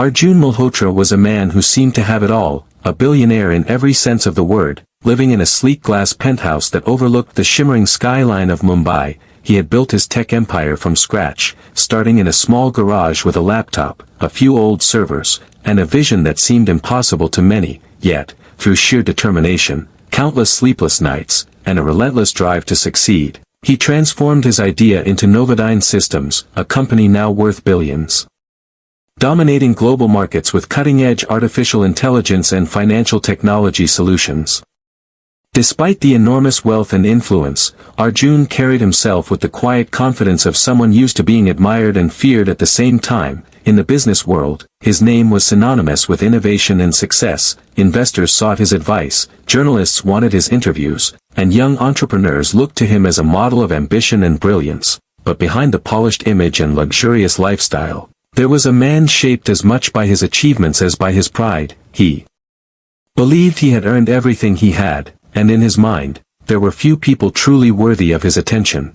Arjun Malhotra was a man who seemed to have it all, a billionaire in every sense of the word, living in a sleek glass penthouse that overlooked the shimmering skyline of Mumbai. He had built his tech empire from scratch, starting in a small garage with a laptop, a few old servers, and a vision that seemed impossible to many, yet, through sheer determination, countless sleepless nights, and a relentless drive to succeed, he transformed his idea into Novodyne Systems, a company now worth billions, dominating global markets with cutting-edge artificial intelligence and financial technology solutions. Despite the enormous wealth and influence, Arjun carried himself with the quiet confidence of someone used to being admired and feared at the same time. In the business world, his name was synonymous with innovation and success. Investors sought his advice, journalists wanted his interviews, and young entrepreneurs looked to him as a model of ambition and brilliance. But behind the polished image and luxurious lifestyle, there was a man shaped as much by his achievements as by his pride. He believed he had earned everything he had, and in his mind, there were few people truly worthy of his attention.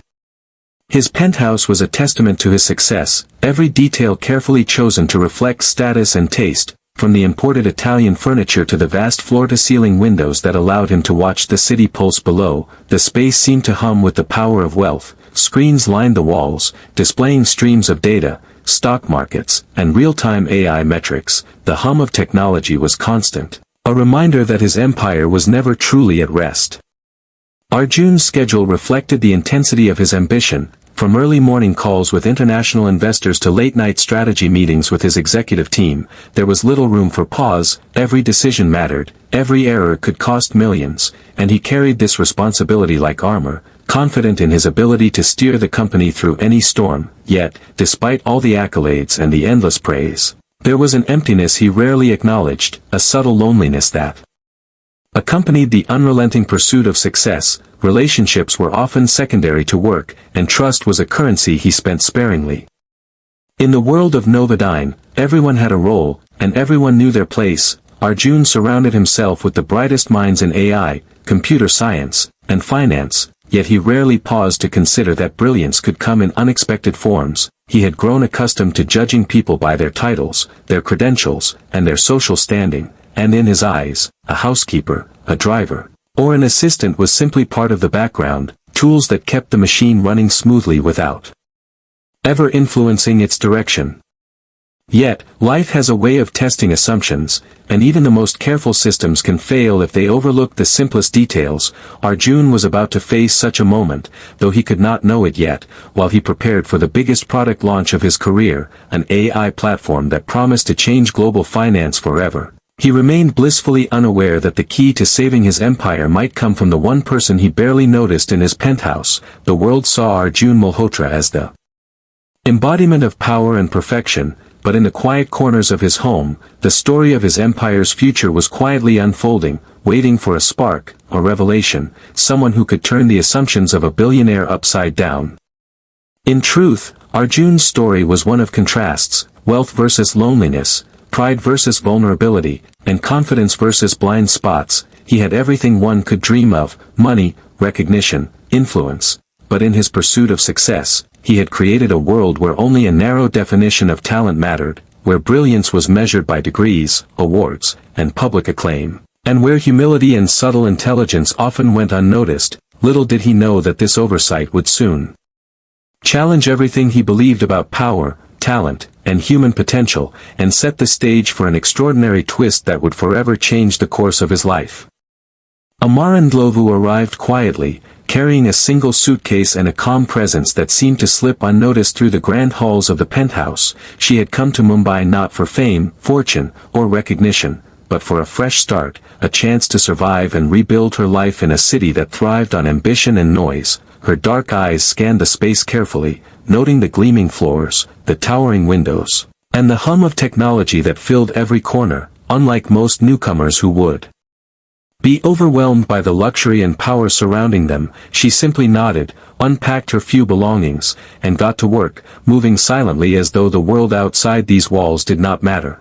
His penthouse was a testament to his success, every detail carefully chosen to reflect status and taste, from the imported Italian furniture to the vast floor-to-ceiling windows that allowed him to watch the city pulse below. The space seemed to hum with the power of wealth. Screens lined the walls, displaying streams of data, stock markets, and real-time AI metrics. The hum of technology was constant, a reminder that his empire was never truly at rest. Arjun's schedule reflected the intensity of his ambition, from early morning calls with international investors to late-night strategy meetings with his executive team. There was little room for pause. Every decision mattered, every error could cost millions, and he carried this responsibility like armor, confident in his ability to steer the company through any storm. Yet, despite all the accolades and the endless praise, there was an emptiness he rarely acknowledged, a subtle loneliness that accompanied the unrelenting pursuit of success. Relationships were often secondary to work, and trust was a currency he spent sparingly. In the world of Novodyne, everyone had a role, and everyone knew their place. Arjun surrounded himself with the brightest minds in AI, computer science, and finance, yet he rarely paused to consider that brilliance could come in unexpected forms. He had grown accustomed to judging people by their titles, their credentials, and their social standing, and in his eyes, a housekeeper, a driver, or an assistant was simply part of the background, tools that kept the machine running smoothly without ever influencing its direction. Yet, life has a way of testing assumptions, and even the most careful systems can fail if they overlook the simplest details. Arjun was about to face such a moment, though he could not know it yet, while he prepared for the biggest product launch of his career, an AI platform that promised to change global finance forever. He remained blissfully unaware that the key to saving his empire might come from the one person he barely noticed in his penthouse. The world saw Arjun Malhotra as the embodiment of power and perfection, but in the quiet corners of his home, the story of his empire's future was quietly unfolding, waiting for a spark, a revelation, someone who could turn the assumptions of a billionaire upside down. In truth, Arjun's story was one of contrasts, wealth versus loneliness, pride versus vulnerability, and confidence versus blind spots. He had everything one could dream of: money, recognition, influence. But in his pursuit of success, he had created a world where only a narrow definition of talent mattered, where brilliance was measured by degrees, awards, and public acclaim, and where humility and subtle intelligence often went unnoticed. Little did he know that this oversight would soon challenge everything he believed about power, talent, and human potential, and set the stage for an extraordinary twist that would forever change the course of his life. Amaran Ndlovu arrived quietly, carrying a single suitcase and a calm presence that seemed to slip unnoticed through the grand halls of the penthouse. She had come to Mumbai not for fame, fortune, or recognition, but for a fresh start, a chance to survive and rebuild her life in a city that thrived on ambition and noise. Her dark eyes scanned the space carefully, noting the gleaming floors, the towering windows, and the hum of technology that filled every corner. Unlike most newcomers who would be overwhelmed by the luxury and power surrounding them, she simply nodded, unpacked her few belongings, and got to work, moving silently as though the world outside these walls did not matter.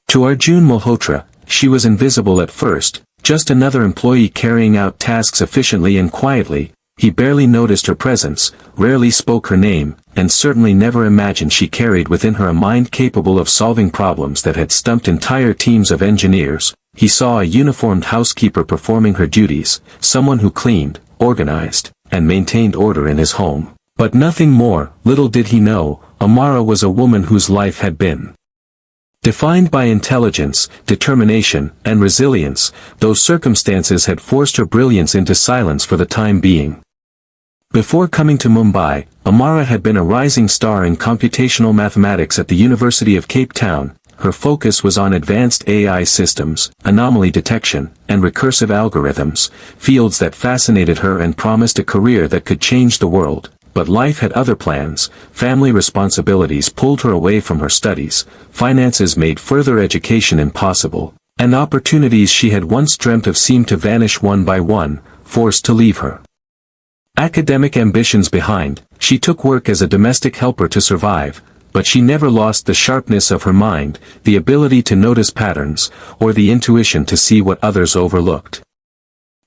To Arjun Malhotra, she was invisible at first, just another employee carrying out tasks efficiently and quietly. He barely noticed her presence, rarely spoke her name, and certainly never imagined she carried within her a mind capable of solving problems that had stumped entire teams of engineers. He saw a uniformed housekeeper performing her duties, someone who cleaned, organized, and maintained order in his home. But nothing more. Little did he know, Amara was a woman whose life had been defined by intelligence, determination, and resilience. Those circumstances had forced her brilliance into silence for the time being. Before coming to Mumbai, Amara had been a rising star in computational mathematics at the University of Cape Town. Her focus was on advanced AI systems, anomaly detection, and recursive algorithms, fields that fascinated her and promised a career that could change the world. But life had other plans. Family responsibilities pulled her away from her studies, finances made further education impossible, and opportunities she had once dreamt of seemed to vanish one by one, forced to leave her academic ambitions behind. She took work as a domestic helper to survive, but she never lost the sharpness of her mind, the ability to notice patterns, or the intuition to see what others overlooked.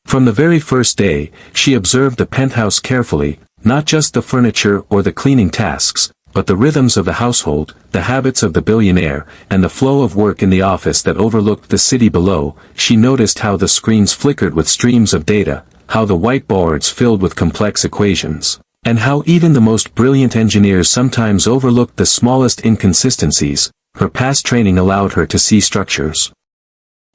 From the very first day, she observed the penthouse carefully, not just the furniture or the cleaning tasks, but the rhythms of the household, the habits of the billionaire, and the flow of work in the office that overlooked the city below. She noticed how the screens flickered with streams of data, how the whiteboards filled with complex equations, and how even the most brilliant engineers sometimes overlooked the smallest inconsistencies. Her past training allowed her to see structures,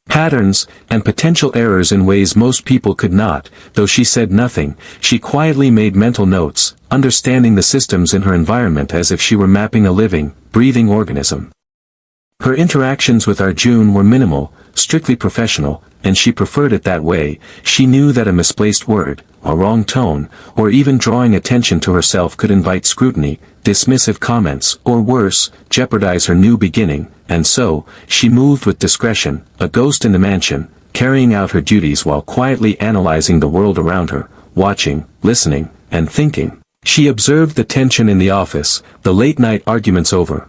patterns, and potential errors in ways most people could not. Though she said nothing, she quietly made mental notes, understanding the systems in her environment as if she were mapping a living, breathing organism. Her interactions with Arjun were minimal, strictly professional, and she preferred it that way. She knew that a misplaced word, a wrong tone, or even drawing attention to herself could invite scrutiny, dismissive comments, or worse, jeopardize her new beginning. And so, she moved with discretion, a ghost in the mansion, carrying out her duties while quietly analyzing the world around her, watching, listening, and thinking. She observed the tension in the office, the late-night arguments over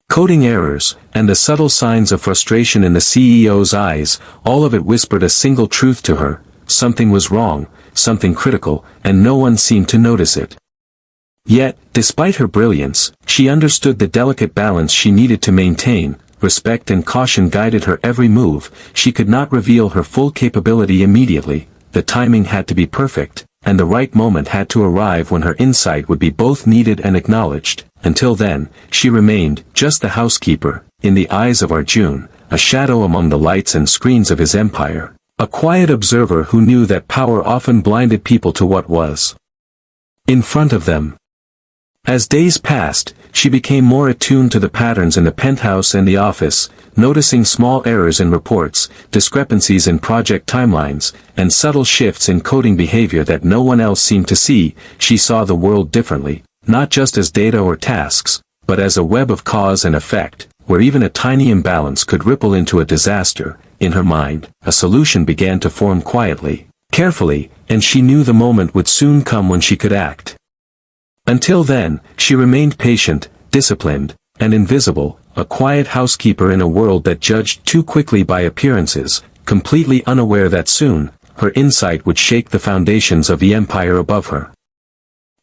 coding errors, and the subtle signs of frustration in the CEO's eyes. All of it whispered a single truth to her: something was wrong, something critical, and no one seemed to notice it. Yet, despite her brilliance, she understood the delicate balance she needed to maintain. Respect and caution guided her every move. She could not reveal her full capability immediately. The timing had to be perfect, and the right moment had to arrive when her insight would be both needed and acknowledged. Until then, she remained just the housekeeper, in the eyes of Arjun, a shadow among the lights and screens of his empire, a quiet observer who knew that power often blinded people to what was in front of them. As days passed, she became more attuned to the patterns in the penthouse and the office, noticing small errors in reports, discrepancies in project timelines, and subtle shifts in coding behavior that no one else seemed to see. She saw the world differently, not just as data or tasks, but as a web of cause and effect, where even a tiny imbalance could ripple into a disaster. In her mind, a solution began to form quietly, carefully, and she knew the moment would soon come when she could act. Until then, she remained patient, disciplined, and invisible, a quiet housekeeper in a world that judged too quickly by appearances, completely unaware that soon, her insight would shake the foundations of the empire above her.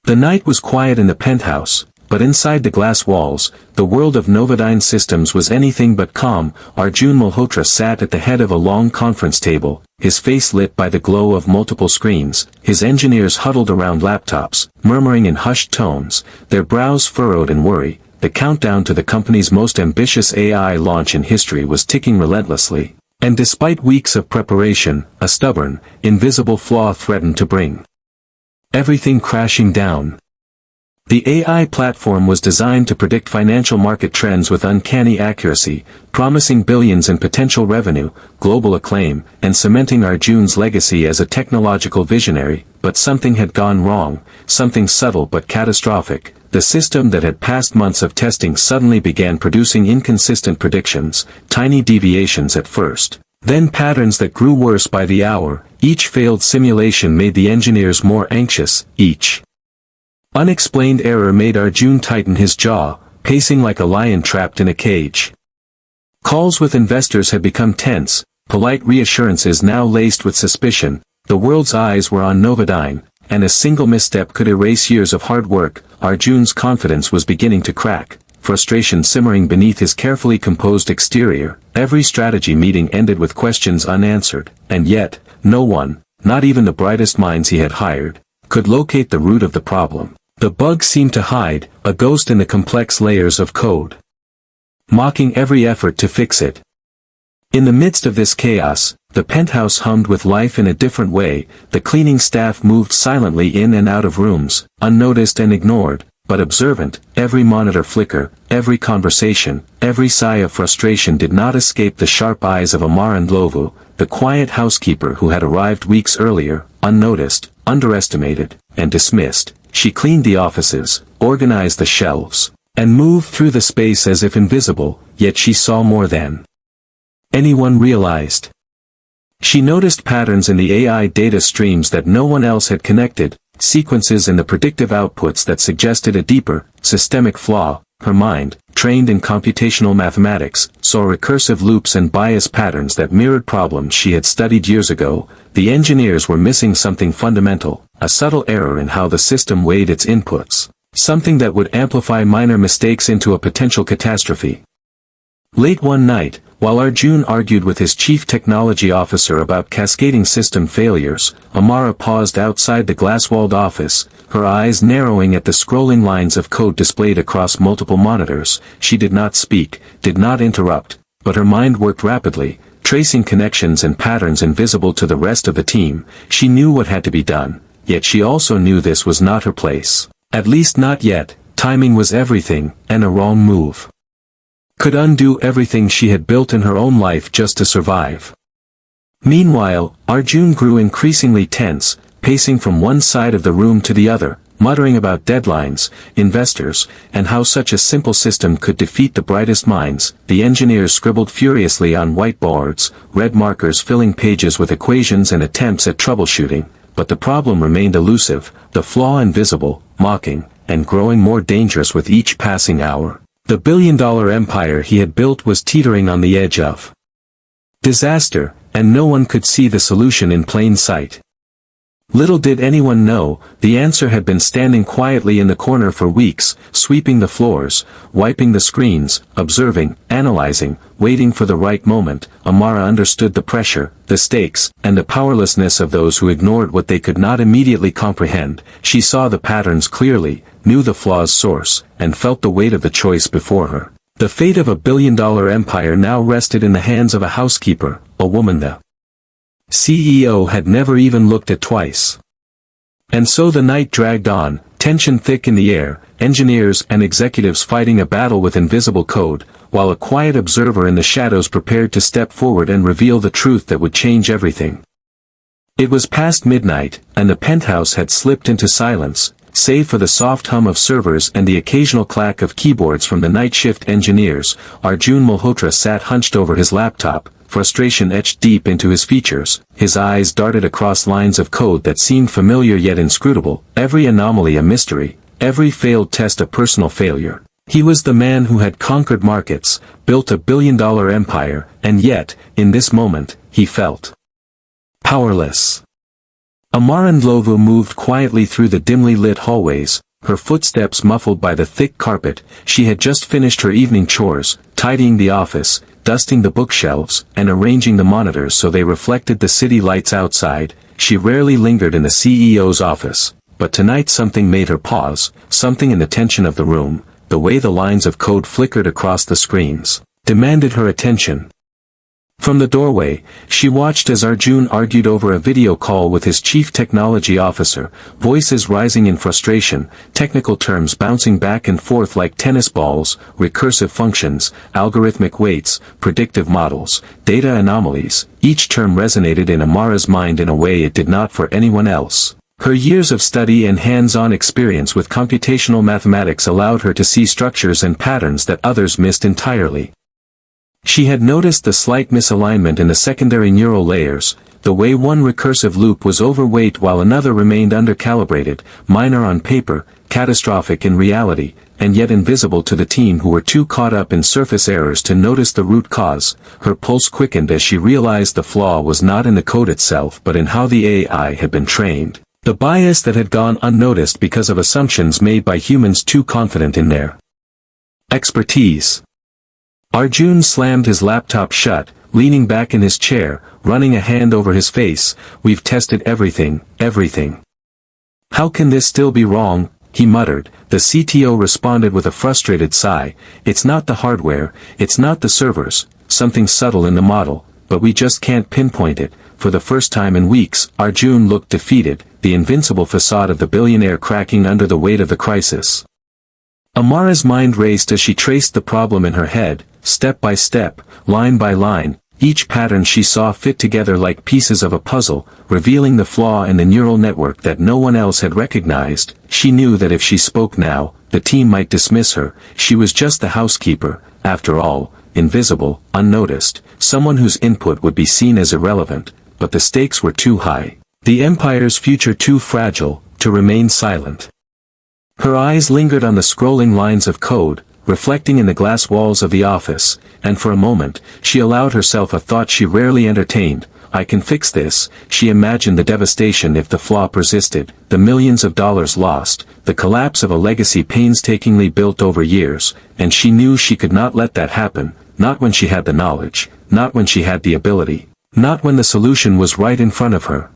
The night was quiet in the penthouse, but inside the glass walls, the world of Novodyne Systems was anything but calm. Arjun Malhotra sat at the head of a long conference table, his face lit by the glow of multiple screens. His engineers huddled around laptops, murmuring in hushed tones, their brows furrowed in worry. The countdown to the company's most ambitious AI launch in history was ticking relentlessly, and despite weeks of preparation, a stubborn, invisible flaw threatened to bring everything crashing down. The AI platform was designed to predict financial market trends with uncanny accuracy, promising billions in potential revenue, global acclaim, and cementing Arjun's legacy as a technological visionary. But something had gone wrong, something subtle but catastrophic. The system that had passed months of testing suddenly began producing inconsistent predictions, tiny deviations at first, then patterns that grew worse by the hour. Each failed simulation made the engineers more anxious. Each unexplained error made Arjun tighten his jaw, pacing like a lion trapped in a cage. Calls with investors had become tense, polite reassurances now laced with suspicion. The world's eyes were on Novodyne, and a single misstep could erase years of hard work. Arjun's confidence was beginning to crack, frustration simmering beneath his carefully composed exterior. Every strategy meeting ended with questions unanswered, and yet, no one, not even the brightest minds he had hired, could locate the root of the problem. The bug seemed to hide, a ghost in the complex layers of code, mocking every effort to fix it. In the midst of this chaos, the penthouse hummed with life in a different way. The cleaning staff moved silently in and out of rooms, unnoticed and ignored, but observant. Every monitor flicker, every conversation, every sigh of frustration did not escape the sharp eyes of Amara Ndlovu, the quiet housekeeper who had arrived weeks earlier, unnoticed, underestimated, and dismissed. She cleaned the offices, organized the shelves, and moved through the space as if invisible, yet she saw more than anyone realized. She noticed patterns in the AI data streams that no one else had connected, sequences in the predictive outputs that suggested a deeper, systemic flaw. Her mind, trained in computational mathematics, saw recursive loops and bias patterns that mirrored problems she had studied years ago. The engineers were missing something fundamental, a subtle error in how the system weighed its inputs, something that would amplify minor mistakes into a potential catastrophe. Late one night, while Arjun argued with his chief technology officer about cascading system failures, Amara paused outside the glass-walled office, her eyes narrowing at the scrolling lines of code displayed across multiple monitors. She did not speak, did not interrupt, but her mind worked rapidly, tracing connections and patterns invisible to the rest of the team. She knew what had to be done, yet she also knew this was not her place. At least not yet. Timing was everything, and a wrong move could undo everything she had built in her own life just to survive. Meanwhile, Arjun grew increasingly tense, pacing from one side of the room to the other, muttering about deadlines, investors, and how such a simple system could defeat the brightest minds. The engineers scribbled furiously on whiteboards, red markers filling pages with equations and attempts at troubleshooting, but the problem remained elusive, the flaw invisible, mocking, and growing more dangerous with each passing hour. The billion-dollar empire he had built was teetering on the edge of disaster, and no one could see the solution in plain sight. Little did anyone know, the answer had been standing quietly in the corner for weeks, sweeping the floors, wiping the screens, observing, analyzing, waiting for the right moment. Amara understood the pressure, the stakes, and the powerlessness of those who ignored what they could not immediately comprehend. She saw the patterns clearly, knew the flaw's source, and felt the weight of the choice before her. The fate of a billion-dollar empire now rested in the hands of a housekeeper, a woman the CEO had never even looked at twice. And so the night dragged on, tension thick in the air, engineers and executives fighting a battle with invisible code, while a quiet observer in the shadows prepared to step forward and reveal the truth that would change everything. It was past midnight, and the penthouse had slipped into silence, save for the soft hum of servers and the occasional clack of keyboards from the night shift engineers. Arjun Malhotra sat hunched over his laptop, frustration etched deep into his features. His eyes darted across lines of code that seemed familiar yet inscrutable, every anomaly a mystery, every failed test a personal failure. He was the man who had conquered markets, built a billion-dollar empire, and yet, in this moment, he felt powerless. Amara Ndlovu moved quietly through the dimly lit hallways, her footsteps muffled by the thick carpet. She had just finished her evening chores, tidying the office, dusting the bookshelves, and arranging the monitors so they reflected the city lights outside. She rarely lingered in the CEO's office, but tonight something made her pause, something in the tension of the room, the way the lines of code flickered across the screens, demanded her attention. From the doorway, she watched as Arjun argued over a video call with his chief technology officer, voices rising in frustration, technical terms bouncing back and forth like tennis balls, recursive functions, algorithmic weights, predictive models, data anomalies. Each term resonated in Amara's mind in a way it did not for anyone else. Her years of study and hands-on experience with computational mathematics allowed her to see structures and patterns that others missed entirely. She had noticed the slight misalignment in the secondary neural layers, the way one recursive loop was overweight while another remained undercalibrated, minor on paper, catastrophic in reality, and yet invisible to the team who were too caught up in surface errors to notice the root cause. Her pulse quickened as she realized the flaw was not in the code itself but in how the AI had been trained. The bias that had gone unnoticed because of assumptions made by humans too confident in their expertise. Arjun slammed his laptop shut, leaning back in his chair, running a hand over his face. "We've tested everything, everything. How can this still be wrong?" he muttered. The CTO responded with a frustrated sigh. "It's not the hardware, it's not the servers, something subtle in the model, but we just can't pinpoint it." For the first time in weeks, Arjun looked defeated, the invincible facade of the billionaire cracking under the weight of the crisis. Amara's mind raced as she traced the problem in her head, step by step, line by line. Each pattern she saw fit together like pieces of a puzzle, revealing the flaw in the neural network that no one else had recognized. She knew that if she spoke now, the team might dismiss her. She was just the housekeeper, after all, invisible, unnoticed, someone whose input would be seen as irrelevant, but the stakes were too high. The empire's future too fragile, to remain silent. Her eyes lingered on the scrolling lines of code, reflecting in the glass walls of the office, and for a moment, she allowed herself a thought she rarely entertained. "I can fix this." She imagined the devastation if the flaw persisted, the millions of dollars lost, the collapse of a legacy painstakingly built over years, and she knew she could not let that happen, not when she had the knowledge, not when she had the ability, not when the solution was right in front of her.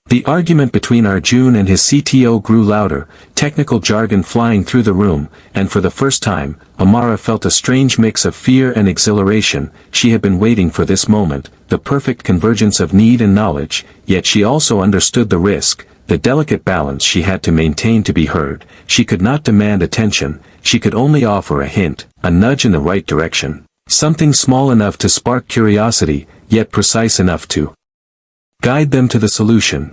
The argument between Arjun and his CTO grew louder, technical jargon flying through the room, and for the first time, Amara felt a strange mix of fear and exhilaration. She had been waiting for this moment, the perfect convergence of need and knowledge, yet she also understood the risk, the delicate balance she had to maintain to be heard. She could not demand attention, she could only offer a hint, a nudge in the right direction. Something small enough to spark curiosity, yet precise enough to guide them to the solution.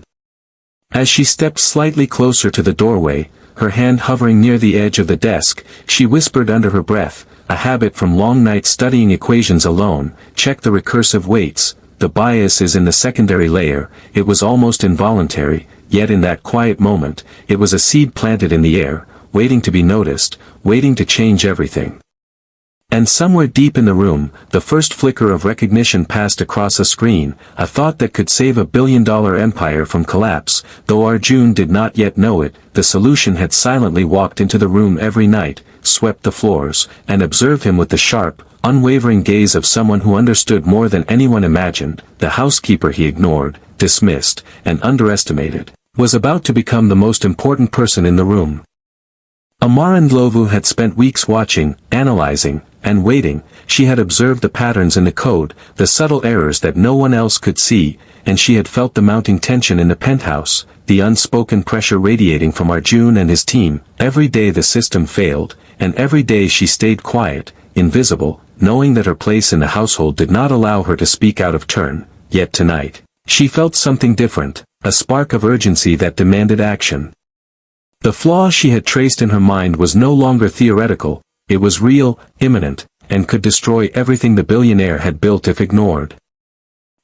As she stepped slightly closer to the doorway, her hand hovering near the edge of the desk, she whispered under her breath, a habit from long nights studying equations alone. "Check the recursive weights, the bias is in the secondary layer." It was almost involuntary, yet in that quiet moment, it was a seed planted in the air, waiting to be noticed, waiting to change everything. And somewhere deep in the room, the first flicker of recognition passed across a screen, a thought that could save a billion-dollar empire from collapse. Though Arjun did not yet know it, the solution had silently walked into the room every night, swept the floors, and observed him with the sharp, unwavering gaze of someone who understood more than anyone imagined. The housekeeper he ignored, dismissed, and underestimated, was about to become the most important person in the room. Amara Ndlovu had spent weeks watching, analyzing, and waiting. She had observed the patterns in the code, the subtle errors that no one else could see, and she had felt the mounting tension in the penthouse, the unspoken pressure radiating from Arjun and his team. Every day the system failed, and every day she stayed quiet, invisible, knowing that her place in the household did not allow her to speak out of turn. Yet tonight, she felt something different, a spark of urgency that demanded action. The flaw she had traced in her mind was no longer theoretical, it was real, imminent, and could destroy everything the billionaire had built if ignored.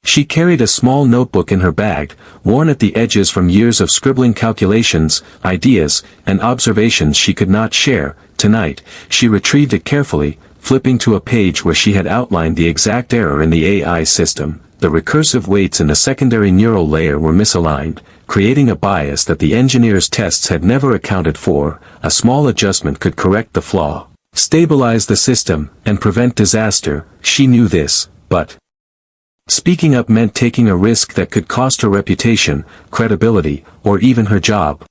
She carried a small notebook in her bag, worn at the edges from years of scribbling calculations, ideas, and observations she could not share. Tonight, she retrieved it carefully, flipping to a page where she had outlined the exact error in the AI system. The recursive weights in the secondary neural layer were misaligned, creating a bias that the engineer's tests had never accounted for. A small adjustment could correct the flaw, stabilize the system, and prevent disaster. She knew this, but speaking up meant taking a risk that could cost her reputation, credibility, or even her job.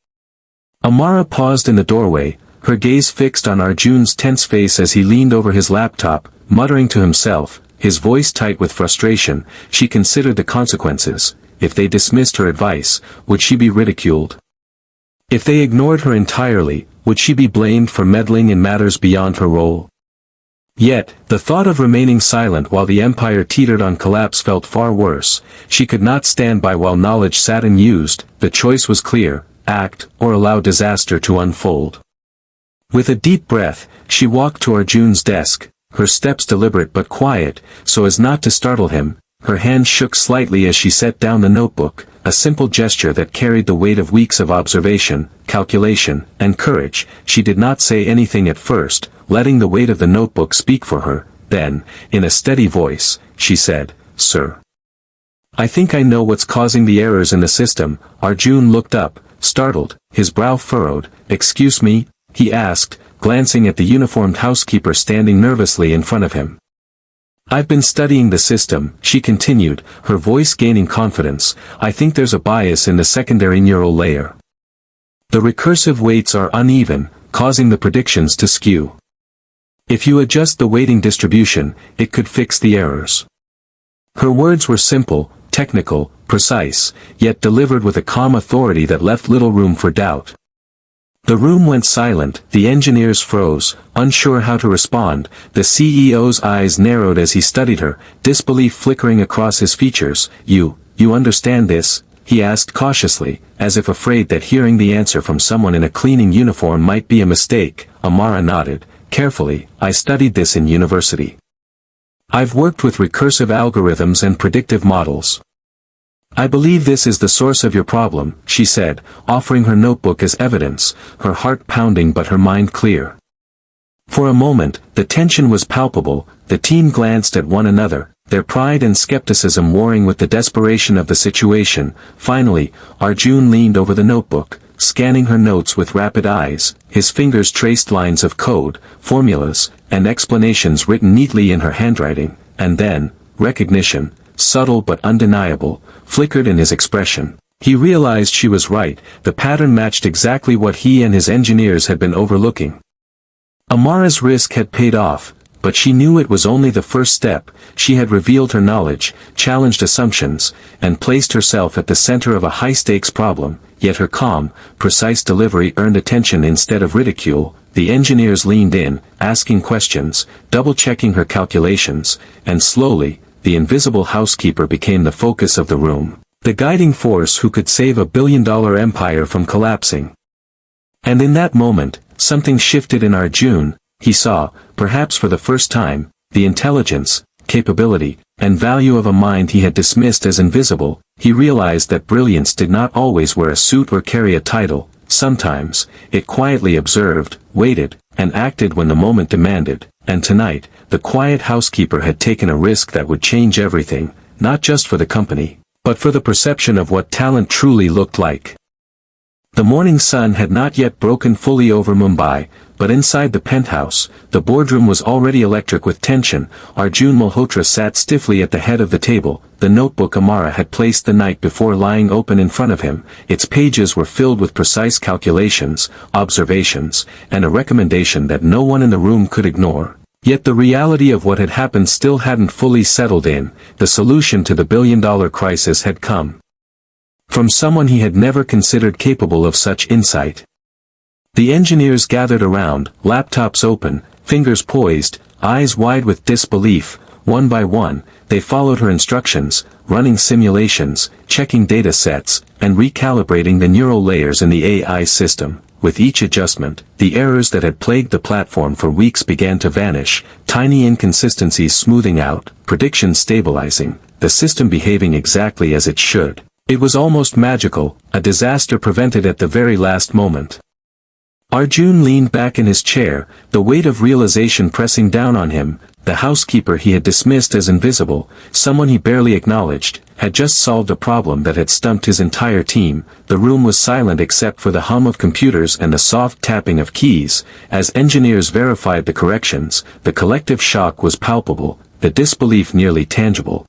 Amara paused in the doorway, her gaze fixed on Arjun's tense face as he leaned over his laptop, muttering to himself, his voice tight with frustration. She considered the consequences. If they dismissed her advice, would she be ridiculed? If they ignored her entirely, would she be blamed for meddling in matters beyond her role? Yet, the thought of remaining silent while the empire teetered on collapse felt far worse. She could not stand by while knowledge sat unused. The choice was clear: act, or allow disaster to unfold. With a deep breath, she walked to Arjun's desk, her steps deliberate but quiet, so as not to startle him. Her hand shook slightly as she set down the notebook, a simple gesture that carried the weight of weeks of observation, calculation, and courage. She did not say anything at first, letting the weight of the notebook speak for her. Then, in a steady voice, she said, "Sir, I think I know what's causing the errors in the system. Arjun looked up, startled, his brow furrowed. Excuse me? He asked, glancing at the uniformed housekeeper standing nervously in front of him. I've been studying the system, she continued, her voice gaining confidence. I think there's a bias in the secondary neural layer. The recursive weights are uneven, causing the predictions to skew. If you adjust the weighting distribution, it could fix the errors. Her words were simple, technical, precise, yet delivered with a calm authority that left little room for doubt. The room went silent, the engineers froze, unsure how to respond. The CEO's eyes narrowed as he studied her, disbelief flickering across his features. You understand this? He asked cautiously, as if afraid that hearing the answer from someone in a cleaning uniform might be a mistake. Amara nodded, carefully. I studied this in university. I've worked with recursive algorithms and predictive models. I believe this is the source of your problem, she said, offering her notebook as evidence, her heart pounding but her mind clear. For a moment, the tension was palpable. The team glanced at one another, their pride and skepticism warring with the desperation of the situation. Finally, Arjun leaned over the notebook, scanning her notes with rapid eyes. His fingers traced lines of code, formulas, and explanations written neatly in her handwriting, and then, recognition, subtle but undeniable, flickered in his expression. He realized she was right. The pattern matched exactly what he and his engineers had been overlooking. Amara's risk had paid off, but she knew it was only the first step. She had revealed her knowledge, challenged assumptions, and placed herself at the center of a high-stakes problem, yet her calm, precise delivery earned attention instead of ridicule. The engineers leaned in, asking questions, double-checking her calculations, and slowly, the invisible housekeeper became the focus of the room, the guiding force who could save a billion-dollar empire from collapsing. And in that moment, something shifted in Arjun. He saw, perhaps for the first time, the intelligence, capability, and value of a mind he had dismissed as invisible. He realized that brilliance did not always wear a suit or carry a title. Sometimes, it quietly observed, waited, and acted when the moment demanded. And tonight, the quiet housekeeper had taken a risk that would change everything, not just for the company, but for the perception of what talent truly looked like. The morning sun had not yet broken fully over Mumbai, but inside the penthouse, the boardroom was already electric with tension. Arjun Malhotra sat stiffly at the head of the table, the notebook Amara had placed the night before lying open in front of him. Its pages were filled with precise calculations, observations, and a recommendation that no one in the room could ignore. Yet the reality of what had happened still hadn't fully settled in. The solution to the billion-dollar crisis had come from someone he had never considered capable of such insight. The engineers gathered around, laptops open, fingers poised, eyes wide with disbelief. One by one, they followed her instructions, running simulations, checking data sets, and recalibrating the neural layers in the AI system. With each adjustment, the errors that had plagued the platform for weeks began to vanish, tiny inconsistencies smoothing out, predictions stabilizing, the system behaving exactly as it should. It was almost magical, a disaster prevented at the very last moment. Arjun leaned back in his chair, the weight of realization pressing down on him. The housekeeper he had dismissed as invisible, someone he barely acknowledged, had just solved a problem that had stumped his entire team. The room was silent except for the hum of computers and the soft tapping of keys. As engineers verified the corrections, the collective shock was palpable, the disbelief nearly tangible.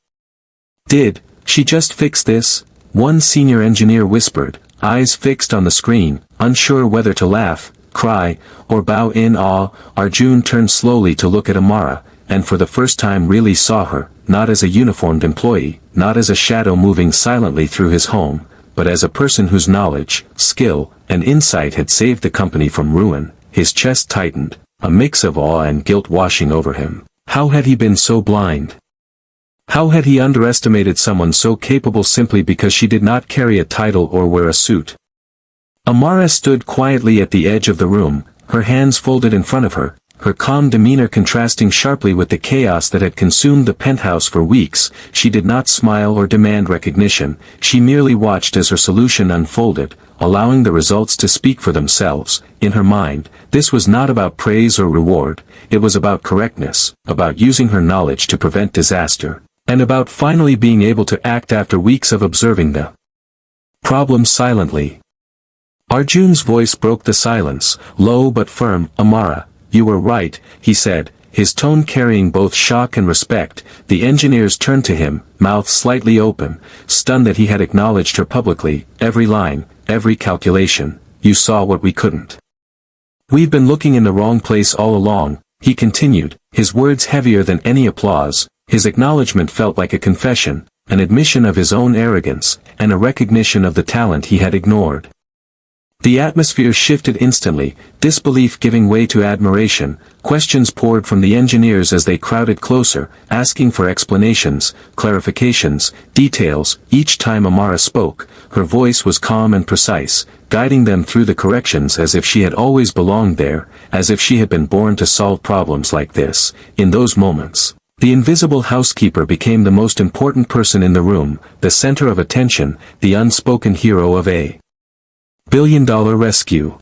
Did she just fix this? One senior engineer whispered, eyes fixed on the screen, unsure whether to laugh, cry, or bow in awe. Arjun turned slowly to look at Amara, and for the first time really saw her, not as a uniformed employee, not as a shadow moving silently through his home, but as a person whose knowledge, skill, and insight had saved the company from ruin. His chest tightened, a mix of awe and guilt washing over him. How had he been so blind? How had he underestimated someone so capable simply because she did not carry a title or wear a suit? Amara stood quietly at the edge of the room, her hands folded in front of her, her calm demeanor contrasting sharply with the chaos that had consumed the penthouse for weeks. She did not smile or demand recognition, she merely watched as her solution unfolded, allowing the results to speak for themselves. In her mind, this was not about praise or reward, it was about correctness, about using her knowledge to prevent disaster. And about finally being able to act after weeks of observing the problem silently. Arjun's voice broke the silence, low but firm. Amara, you were right, he said, his tone carrying both shock and respect. The engineers turned to him, mouth slightly open, stunned that he had acknowledged her publicly. Every line, every calculation. You saw what we couldn't. We've been looking in the wrong place all along, he continued, his words heavier than any applause. His acknowledgement felt like a confession, an admission of his own arrogance, and a recognition of the talent he had ignored. The atmosphere shifted instantly, disbelief giving way to admiration. Questions poured from the engineers as they crowded closer, asking for explanations, clarifications, details. Each time Amara spoke, her voice was calm and precise, guiding them through the corrections as if she had always belonged there, as if she had been born to solve problems like this. In those moments, the invisible housekeeper became the most important person in the room, the center of attention, the unspoken hero of a billion-dollar rescue.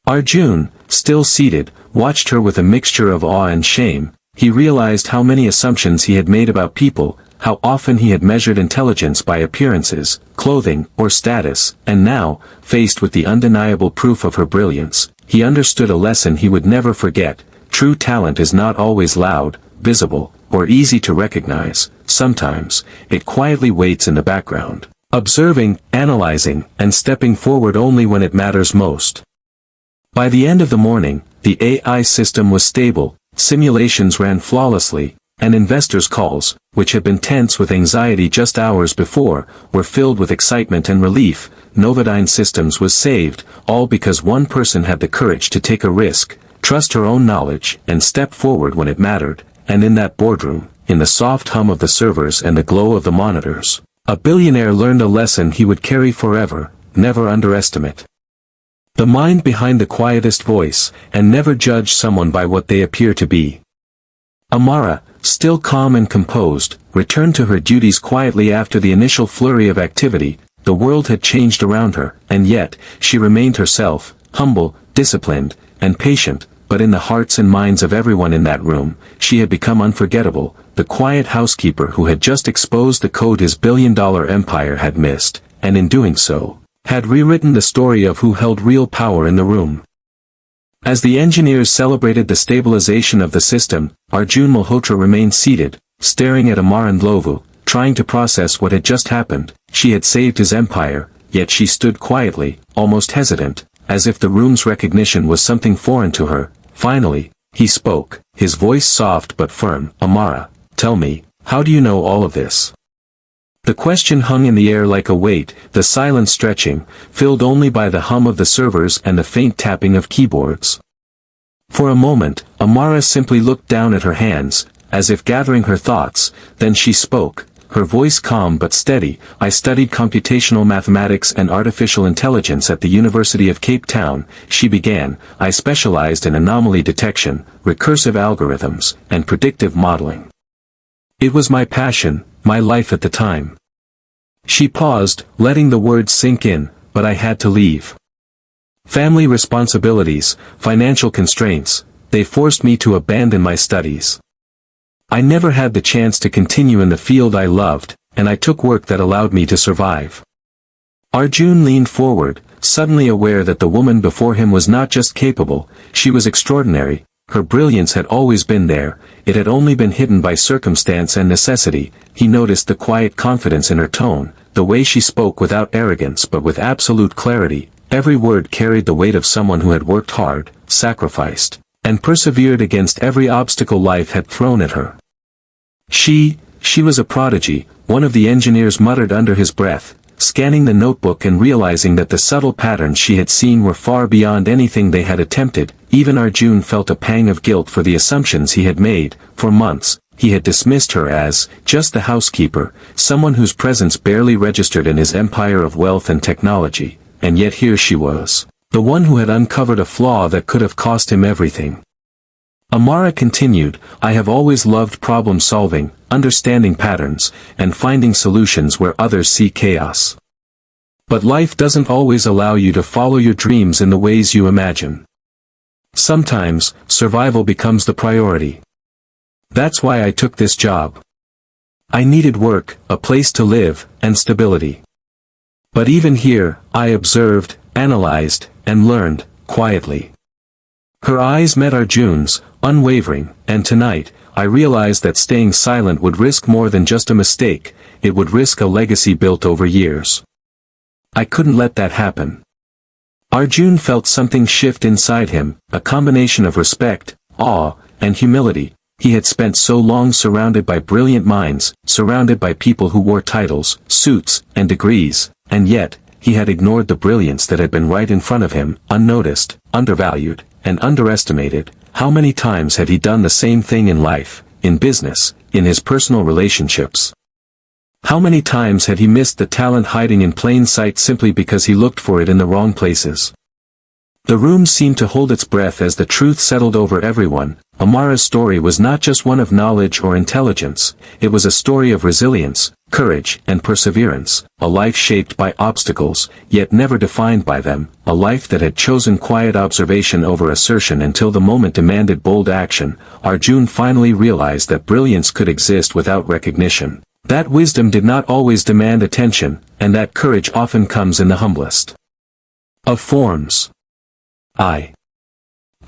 Arjun, still seated, watched her with a mixture of awe and shame. He realized how many assumptions he had made about people, how often he had measured intelligence by appearances, clothing, or status, and now, faced with the undeniable proof of her brilliance, he understood a lesson he would never forget. True talent is not always loud, visible, or easy to recognize. Sometimes, it quietly waits in the background, observing, analyzing, and stepping forward only when it matters most. By the end of the morning, the AI system was stable, simulations ran flawlessly, and investors' calls, which had been tense with anxiety just hours before, were filled with excitement and relief. Novodyne Systems was saved, all because one person had the courage to take a risk, trust her own knowledge, and step forward when it mattered. And in that boardroom, in the soft hum of the servers and the glow of the monitors, a billionaire learned a lesson he would carry forever: never underestimate the mind behind the quietest voice, and never judge someone by what they appear to be. Amara, still calm and composed, returned to her duties quietly after the initial flurry of activity. The world had changed around her, and yet, she remained herself, humble, disciplined, and patient. But in the hearts and minds of everyone in that room, she had become unforgettable, the quiet housekeeper who had just exposed the code his billion-dollar empire had missed, and in doing so, had rewritten the story of who held real power in the room. As the engineers celebrated the stabilization of the system, Arjun Malhotra remained seated, staring at Amar and Lovu, trying to process what had just happened. She had saved his empire, yet she stood quietly, almost hesitant, as if the room's recognition was something foreign to her. Finally, he spoke, his voice soft but firm. Amara, tell me, how do you know all of this? The question hung in the air like a weight, the silence stretching, filled only by the hum of the servers and the faint tapping of keyboards. For a moment, Amara simply looked down at her hands, as if gathering her thoughts. Then she spoke, her voice calm but steady. I studied computational mathematics and artificial intelligence at the University of Cape Town, she began. I specialized in anomaly detection, recursive algorithms, and predictive modeling. It was my passion, my life at the time. She paused, letting the words sink in, but I had to leave. Family responsibilities, financial constraints, they forced me to abandon my studies. I never had the chance to continue in the field I loved, and I took work that allowed me to survive. Arjun leaned forward, suddenly aware that the woman before him was not just capable, she was extraordinary. Her brilliance had always been there, it had only been hidden by circumstance and necessity. He noticed the quiet confidence in her tone, the way she spoke without arrogance but with absolute clarity. Every word carried the weight of someone who had worked hard, sacrificed, and persevered against every obstacle life had thrown at her. She was a prodigy, one of the engineers muttered under his breath, scanning the notebook and realizing that the subtle patterns she had seen were far beyond anything they had attempted. Even Arjun felt a pang of guilt for the assumptions he had made. For months, he had dismissed her as just the housekeeper, someone whose presence barely registered in his empire of wealth and technology, and yet here she was, the one who had uncovered a flaw that could have cost him everything. Amara continued, I have always loved problem solving, understanding patterns, and finding solutions where others see chaos. But life doesn't always allow you to follow your dreams in the ways you imagine. Sometimes, survival becomes the priority. That's why I took this job. I needed work, a place to live, and stability. But even here, I observed, analyzed, and learned, quietly. Her eyes met Arjun's, unwavering, and tonight, I realized that staying silent would risk more than just a mistake, it would risk a legacy built over years. I couldn't let that happen. Arjun felt something shift inside him, a combination of respect, awe, and humility. He had spent so long surrounded by brilliant minds, surrounded by people who wore titles, suits, and degrees, and yet, he had ignored the brilliance that had been right in front of him, unnoticed, undervalued, and underestimated. How many times had he done the same thing in life, in business, in his personal relationships? How many times had he missed the talent hiding in plain sight simply because he looked for it in the wrong places? The room seemed to hold its breath as the truth settled over everyone. Amara's story was not just one of knowledge or intelligence, it was a story of resilience, courage, and perseverance, a life shaped by obstacles, yet never defined by them, a life that had chosen quiet observation over assertion until the moment demanded bold action. Arjun finally realized that brilliance could exist without recognition, that wisdom did not always demand attention, and that courage often comes in the humblest of forms. I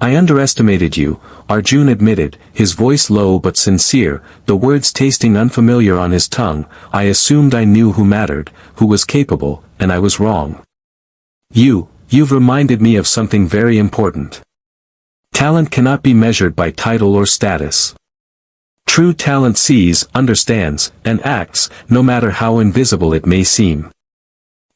underestimated you, Arjun admitted, his voice low but sincere, the words tasting unfamiliar on his tongue. I assumed I knew who mattered, who was capable, and I was wrong. You've reminded me of something very important. Talent cannot be measured by title or status. True talent sees, understands, and acts, no matter how invisible it may seem.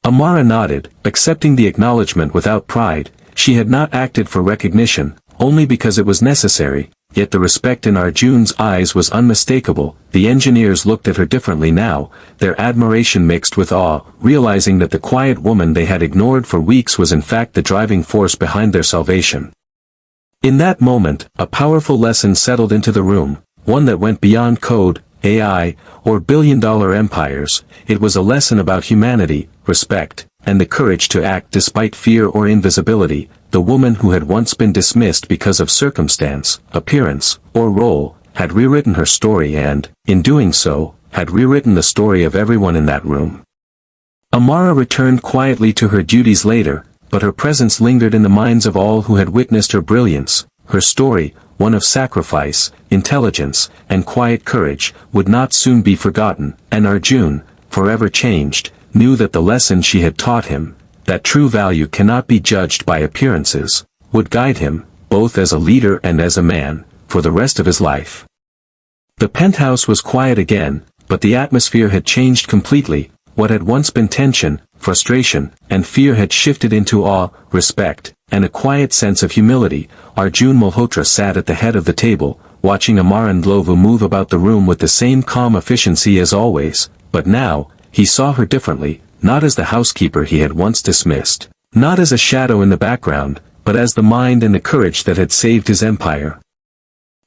Amara nodded, accepting the acknowledgement without pride. She had not acted for recognition, only because it was necessary, yet the respect in Arjun's eyes was unmistakable. The engineers looked at her differently now, their admiration mixed with awe, realizing that the quiet woman they had ignored for weeks was in fact the driving force behind their salvation. In that moment, a powerful lesson settled into the room, one that went beyond code, AI, or billion-dollar empires. It was a lesson about humanity, respect, and the courage to act despite fear or invisibility. The woman who had once been dismissed because of circumstance, appearance, or role, had rewritten her story and, in doing so, had rewritten the story of everyone in that room. Amara returned quietly to her duties later, but her presence lingered in the minds of all who had witnessed her brilliance. Her story, one of sacrifice, intelligence, and quiet courage, would not soon be forgotten, and Arjun, forever changed, knew that the lesson she had taught him, that true value cannot be judged by appearances, would guide him, both as a leader and as a man, for the rest of his life. The penthouse was quiet again, but the atmosphere had changed completely. What had once been tension, frustration, and fear had shifted into awe, respect, and a quiet sense of humility. Arjun Malhotra sat at the head of the table, watching Amara and Ndlovu move about the room with the same calm efficiency as always, but now, he saw her differently, not as the housekeeper he had once dismissed, not as a shadow in the background, but as the mind and the courage that had saved his empire.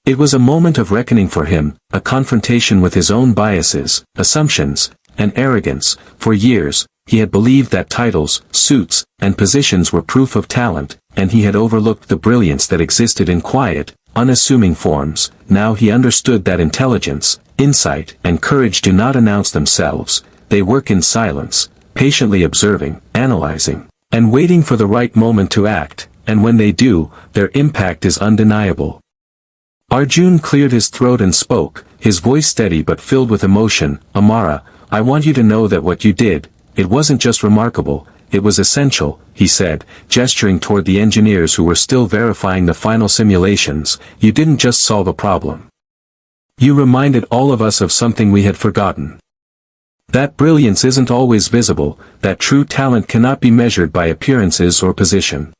It was a moment of reckoning for him, a confrontation with his own biases, assumptions, and arrogance. For years, he had believed that titles, suits, and positions were proof of talent, and he had overlooked the brilliance that existed in quiet, unassuming forms. Now he understood that intelligence, insight, and courage do not announce themselves. They work in silence, patiently observing, analyzing, and waiting for the right moment to act, and when they do, their impact is undeniable. Arjun cleared his throat and spoke, his voice steady but filled with emotion. Amara, I want you to know that what you did, it wasn't just remarkable, it was essential, he said, gesturing toward the engineers who were still verifying the final simulations. You didn't just solve a problem. You reminded all of us of something we had forgotten. That brilliance isn't always visible, that true talent cannot be measured by appearances or position.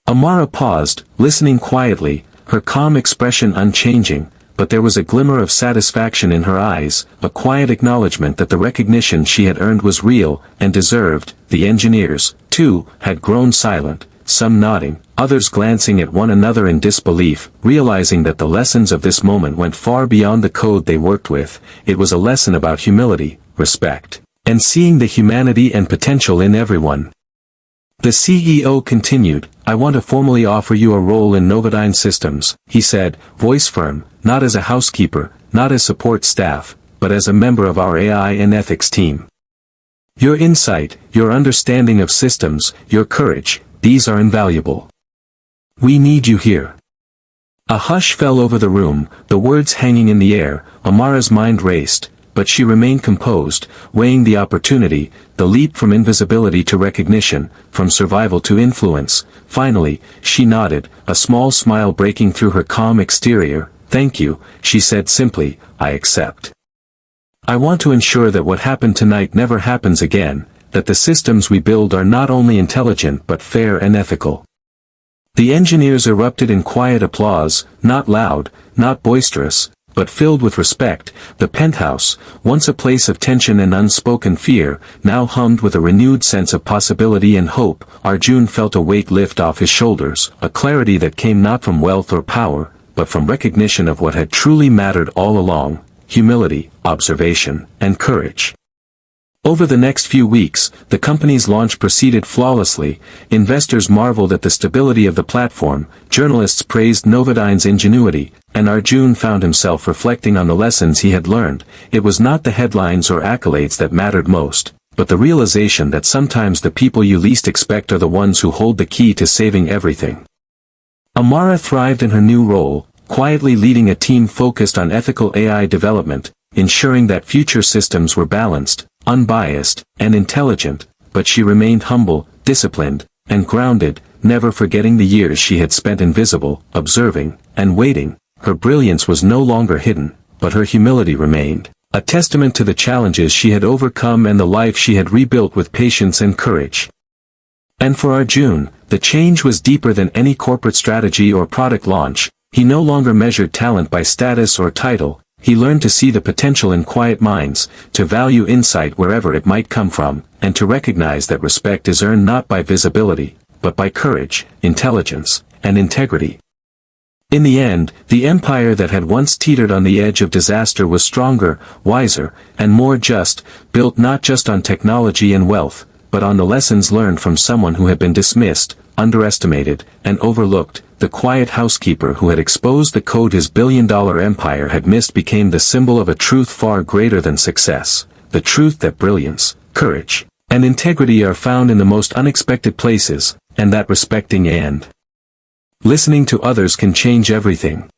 Amara paused, listening quietly, her calm expression unchanging, but there was a glimmer of satisfaction in her eyes, a quiet acknowledgement that the recognition she had earned was real and deserved. The engineers, too, had grown silent, some nodding, others glancing at one another in disbelief, realizing that the lessons of this moment went far beyond the code they worked with. It was a lesson about humility, respect, and seeing the humanity and potential in everyone. The CEO continued, I want to formally offer you a role in Novodyne Systems, he said, voice firm, not as a housekeeper, not as support staff, but as a member of our AI and ethics team. Your insight, your understanding of systems, your courage, these are invaluable. We need you here. A hush fell over the room, the words hanging in the air. Amara's mind raced, but she remained composed, weighing the opportunity, the leap from invisibility to recognition, from survival to influence. Finally, she nodded, a small smile breaking through her calm exterior. "Thank you," she said simply, "I accept. I want to ensure that what happened tonight never happens again, that the systems we build are not only intelligent but fair and ethical." The engineers erupted in quiet applause, not loud, not boisterous, but filled with respect. The penthouse, once a place of tension and unspoken fear, now hummed with a renewed sense of possibility and hope. Arjun felt a weight lift off his shoulders, a clarity that came not from wealth or power, but from recognition of what had truly mattered all along: humility, observation, and courage. Over the next few weeks, the company's launch proceeded flawlessly. Investors marveled at the stability of the platform, journalists praised Novodyne's ingenuity, and Arjun found himself reflecting on the lessons he had learned. It was not the headlines or accolades that mattered most, but the realization that sometimes the people you least expect are the ones who hold the key to saving everything. Amara thrived in her new role, quietly leading a team focused on ethical AI development, ensuring that future systems were balanced, unbiased, and intelligent, but she remained humble, disciplined, and grounded, never forgetting the years she had spent invisible, observing, and waiting. Her brilliance was no longer hidden, but her humility remained, a testament to the challenges she had overcome and the life she had rebuilt with patience and courage. And for Arjun, the change was deeper than any corporate strategy or product launch. He no longer measured talent by status or title. He learned to see the potential in quiet minds, to value insight wherever it might come from, and to recognize that respect is earned not by visibility, but by courage, intelligence, and integrity. In the end, the empire that had once teetered on the edge of disaster was stronger, wiser, and more just, built not just on technology and wealth, but on the lessons learned from someone who had been dismissed, underestimated, and overlooked. The quiet housekeeper who had exposed the code his billion-dollar empire had missed became the symbol of a truth far greater than success, the truth that brilliance, courage, and integrity are found in the most unexpected places, and that respecting and listening to others can change everything.